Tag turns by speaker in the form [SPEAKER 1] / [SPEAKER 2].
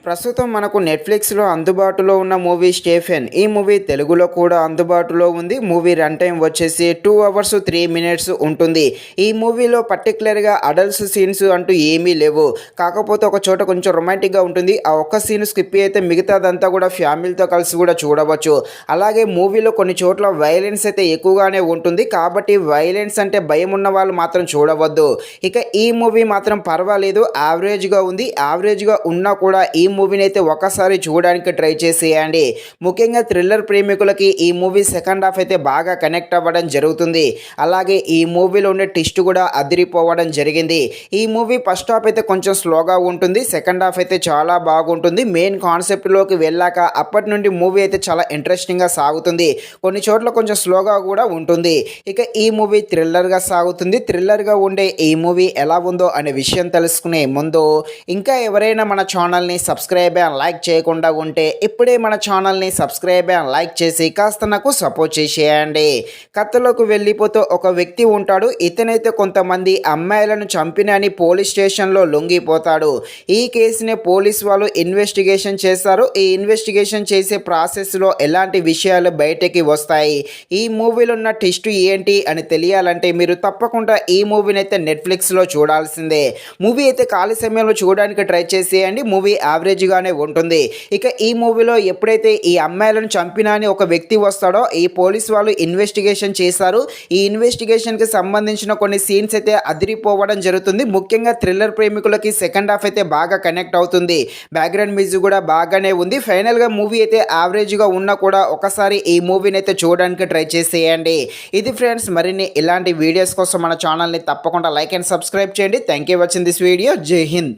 [SPEAKER 1] ప్రస్తుతం మనకు నెట్‌ఫ్లిక్స్‌లో అందుబాటులో ఉన్న మూవీ 'స్టేఫెన్'. ఈ మూవీ తెలుగులో కూడా అందుబాటులో ఉంది. మూవీ రన్ టైమ్ వచ్చేసి 2 అవర్స్ 3 మినిట్స్ ఉంటుంది. ఈ మూవీలో పర్టిక్యులర్‌గా అడల్ట్స్ సీన్స్ అంటూ ఏమీ లేవు. కాకపోతే ఒక చోట కొంచెం రొమాంటిక్‌గా ఉంటుంది. ఆ ఒక్క సీన్ స్కిప్ అయితే మిగతాదంతా కూడా ఫ్యామిలీతో కలిసి కూడా చూడవచ్చు. అలాగే మూవీలో కొన్ని చోట్ల వైలెన్స్ అయితే ఎక్కువగానే ఉంటుంది. కాబట్టి వైలెన్స్ అంటే భయం ఉన్న వాళ్ళు మాత్రం చూడవద్దు. ఇక ఈ మూవీ మాత్రం పర్వాలేదు, యావరేజ్‌గా ఉంది. యావరేజ్‌గా ఉన్నా కూడా ఈ మూవీని అయితే ఒకసారి చూడడానికి ట్రై చేసేయండి. ముఖ్యంగా థ్రిల్లర్ ప్రేమికులకి ఈ మూవీ సెకండ్ హాఫ్ అయితే బాగా కనెక్ట్ అవ్వడం జరుగుతుంది. అలాగే ఈ మూవీలో ఉండే ట్విస్ట్ కూడా అదిరిపోవడం జరిగింది. ఈ మూవీ ఫస్ట్ హాఫ్ అయితే కొంచెం స్లోగా ఉంటుంది, సెకండ్ హాఫ్ అయితే చాలా బాగుంటుంది. మెయిన్ కాన్సెప్ట్లోకి వెళ్ళాక అప్పటి నుండి మూవీ అయితే చాలా ఇంట్రెస్టింగ్గా సాగుతుంది. కొన్ని చోట్ల కొంచెం స్లోగా కూడా ఉంటుంది. ఇక ఈ మూవీ థ్రిల్లర్గా సాగుతుంది. థ్రిల్లర్గా ఉండే ఈ మూవీ ఎలా ఉందో అనే విషయం తెలుసుకునే ముందు ఇంకా ఎవరైనా మన ఛానల్ని సబ్స్క్రైబ్ అండ్ లైక్ చేయకుండా ఉంటే ఇప్పుడే మన ఛానల్ని సబ్స్క్రైబ్ అండ్ లైక్ చేసి కాస్త నాకు సపోర్ట్ చేసేయండి. కథలోకి వెళ్ళిపోతూ ఒక వ్యక్తి ఉంటాడు. ఇతనైతే కొంతమంది అమ్మాయిలను చంపినని పోలీస్ స్టేషన్లో లొంగిపోతాడు. ఈ కేసుని పోలీస్ వాళ్ళు ఇన్వెస్టిగేషన్ చేస్తారు. ఈ ఇన్వెస్టిగేషన్ చేసే ప్రాసెస్లో ఎలాంటి విషయాలు బయటకి వస్తాయి, ఈ మూవీలో ఉన్న ట్విస్ట్ ఏంటి అని తెలియాలంటే మీరు తప్పకుండా ఈ మూవీని అయితే నెట్ఫ్లిక్స్లో చూడాల్సిందే. మూవీ అయితే ఖాళీ సమయంలో చూడడానికి ట్రై చేసేయండి. మూవీ యావరేజ్గానే ఉంటుంది. ఇక ఈ మూవీలో ఎప్పుడైతే ఈ అమ్మాయిలను చంపినా అని ఒక వ్యక్తి వస్తాడో ఈ పోలీస్ వాళ్ళు ఇన్వెస్టిగేషన్ చేశారు. ఈ ఇన్వెస్టిగేషన్కి సంబంధించిన కొన్ని సీన్స్ అయితే అదిరిపోవడం జరుగుతుంది. ముఖ్యంగా థ్రిల్లర్ ప్రేమికులకి సెకండ్ హాఫ్ అయితే బాగా కనెక్ట్ అవుతుంది. బ్యాక్గ్రౌండ్ మ్యూజిక్ కూడా బాగానే ఉంది. ఫైనల్గా మూవీ అయితే యావరేజ్గా ఉన్నా కూడా ఒకసారి ఈ మూవీని అయితే చూడడానికి ట్రై చేసేయండి. ఇది ఫ్రెండ్స్, మరిన్ని ఇలాంటి వీడియోస్ కోసం మన ఛానల్ని తప్పకుండా లైక్ అండ్ సబ్స్క్రైబ్ చేయండి. Thank you watching this video. జై హింద్.